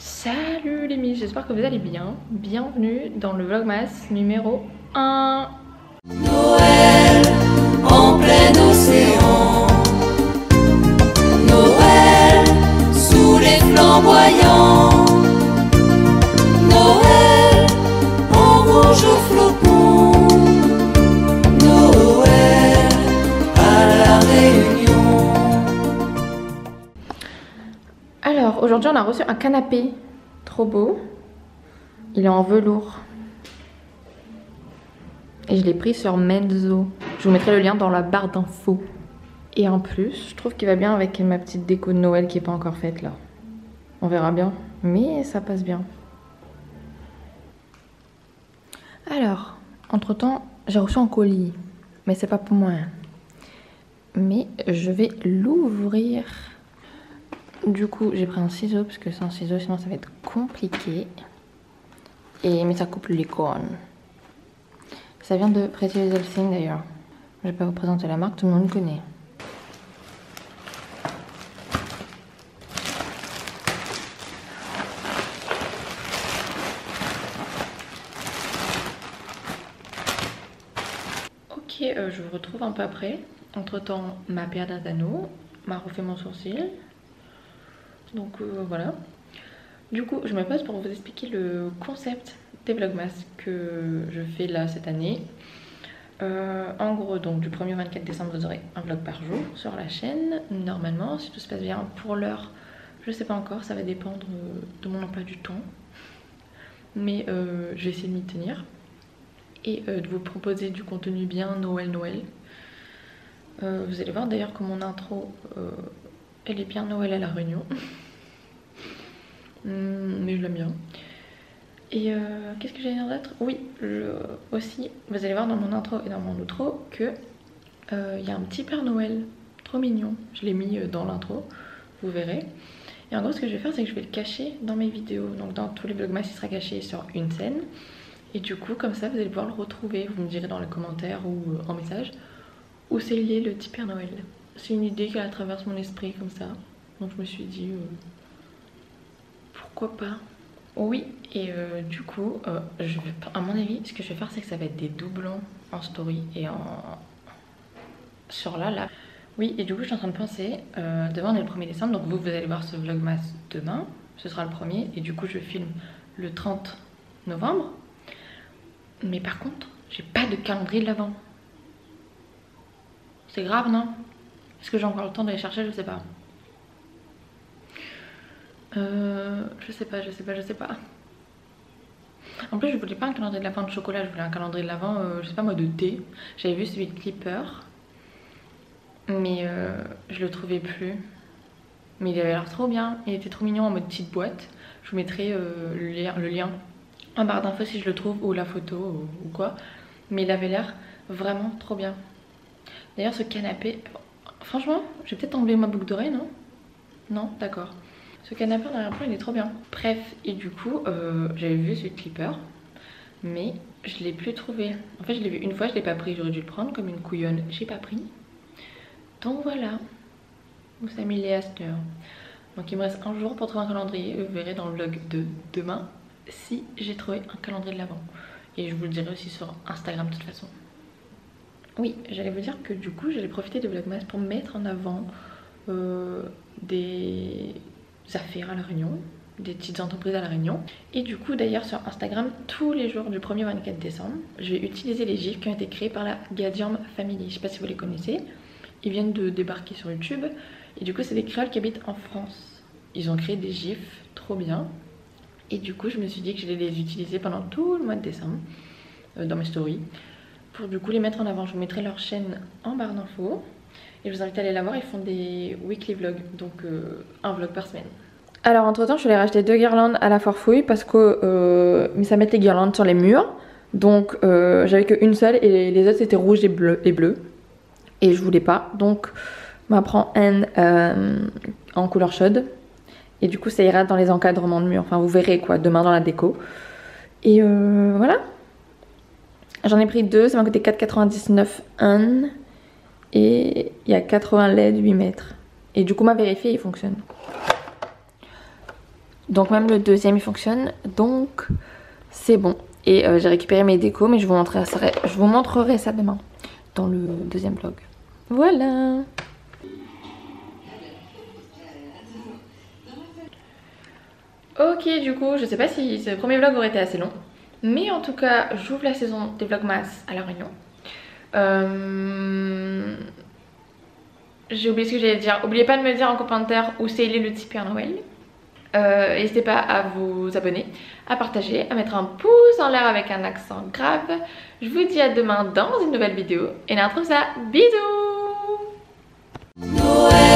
Salut les miches, j'espère que vous allez bien. Bienvenue dans le Vlogmas numéro 1. Noël en plein océan, Noël sous les flamboyants, Noël en rouge au flocon, Noël à la Réunion. Alors aujourd'hui on a reçu un canapé trop beau. Il est en velours. Et je l'ai pris sur Mezzo. Je vous mettrai le lien dans la barre d'infos. Et en plus, je trouve qu'il va bien avec ma petite déco de Noël qui n'est pas encore faite là. On verra bien. Mais ça passe bien. Alors, entre temps, j'ai reçu un colis. Mais c'est pas pour moi. Mais je vais l'ouvrir. Du coup, j'ai pris un ciseau parce que sans ciseau, sinon ça va être compliqué. Mais ça coupe les cônes. Ça vient de Pretty Little Thing d'ailleurs. Je vais pas vous présenter la marque, tout le monde le connaît. Ok, je vous retrouve un peu après. Entre temps, ma paire d'anneaux m'a refait mon sourcil. Donc voilà. Du coup, je me pose pour vous expliquer le concept des vlogmas que je fais là cette année. En gros, donc du 1er au 24 décembre, vous aurez un vlog par jour sur la chaîne. Normalement, si tout se passe bien, pour l'heure, je sais pas encore, ça va dépendre de mon emploi du temps. Mais je vais essayer de m'y tenir. Et de vous proposer du contenu bien Noël. Vous allez voir d'ailleurs que mon intro, elle est bien Noël à la Réunion. Mais je l'aime bien. Et qu'est-ce que j'allais dire d'autre? Oui, aussi, vous allez voir dans mon intro et dans mon outro que y a un petit Père Noël trop mignon. Je l'ai mis dans l'intro, vous verrez. Et en gros, ce que je vais faire, c'est que je vais le cacher dans mes vidéos. Donc dans tous les vlogmas, il sera caché sur une scène. Et du coup, comme ça, vous allez pouvoir le retrouver. Vous me direz dans les commentaires ou en message où c'est lié le petit Père Noël. C'est une idée qui traverse mon esprit comme ça. Donc je me suis dit, pourquoi pas? Oui, et du coup, à mon avis, ce que je vais faire, c'est que ça va être des doublons en story et sur là. Oui, et du coup, je suis en train de penser, demain on est le 1er décembre, donc vous allez voir ce vlogmas demain, ce sera le 1er, et du coup, je filme le 30 novembre. Mais par contre, j'ai pas de calendrier de l'Avent. C'est grave, non? Est-ce que j'ai encore le temps d'aller chercher? Je sais pas. Je sais pas. En plus, je voulais pas un calendrier de l'Avent de chocolat, je voulais un calendrier de l'Avent, je sais pas moi, de thé. J'avais vu celui de Clipper, mais je le trouvais plus. Mais il avait l'air trop bien, il était trop mignon en mode petite boîte. Je vous mettrai le lien en barre d'infos si je le trouve, ou la photo, ou quoi. Mais il avait l'air vraiment trop bien. D'ailleurs, ce canapé, franchement, je vais peut-être enlever ma boucle d'oreille, non? Non, d'accord. Ce canapé en arrière-plan, il est trop bien. Bref, et du coup, j'avais vu ce Clipper, mais je l'ai plus trouvé. En fait, je l'ai vu une fois, je l'ai pas pris, j'aurais dû le prendre comme une couillonne. J'ai pas pris. Donc voilà, où ça mis les asteurs. Donc il me reste un jour pour trouver un calendrier. Vous verrez dans le vlog de demain si j'ai trouvé un calendrier de l'Avent. Et je vous le dirai aussi sur Instagram de toute façon. Oui, j'allais vous dire que du coup, j'allais profiter de Vlogmas pour mettre en avant des affaires à la Réunion, des petites entreprises à la Réunion. Et du coup, d'ailleurs, sur Instagram, tous les jours du 1er au 24 décembre, je vais utiliser les gifs qui ont été créés par la Gadium Family. Je sais pas si vous les connaissez. Ils viennent de débarquer sur YouTube. Et du coup, c'est des créoles qui habitent en France. Ils ont créé des gifs trop bien. Et du coup, je me suis dit que j'allais les utiliser pendant tout le mois de décembre dans mes stories. Pour du coup les mettre en avant. Je vous mettrai leur chaîne en barre d'infos. Et je vous invite à aller la voir, ils font des weekly vlogs. Donc un vlog par semaine. Alors entre temps, je suis allée racheter 2 guirlandes à la Forfouille parce que ça met les guirlandes sur les murs. Donc j'avais qu'une seule et les autres c'était rouge et bleu. Et je voulais pas. Donc je m'en prends une en couleur chaude. Et du coup ça ira dans les encadrements de murs. Enfin vous verrez quoi demain dans la déco. Et voilà. J'en ai pris 2, ça m'a coûté 4,99 un. Et il y a 80 LED 8 mètres. Et du coup m'a vérifié, il fonctionne. Donc même le deuxième il fonctionne, donc c'est bon. Et j'ai récupéré mes décos, mais je vous montrerai ça demain dans le deuxième vlog. Voilà. Ok, du coup, je sais pas si ce premier vlog aurait été assez long, mais en tout cas, j'ouvre la saison des vlogmas à La Réunion. J'ai oublié ce que j'allais dire. N'oubliez pas de me dire en commentaire où c'est le Tipeee à Noël. N'hésitez pas à vous abonner, à partager, à mettre un pouce en l'air avec un accent grave. Je vous dis à demain dans une nouvelle vidéo. Et on retrouve ça. Bisous! Noël.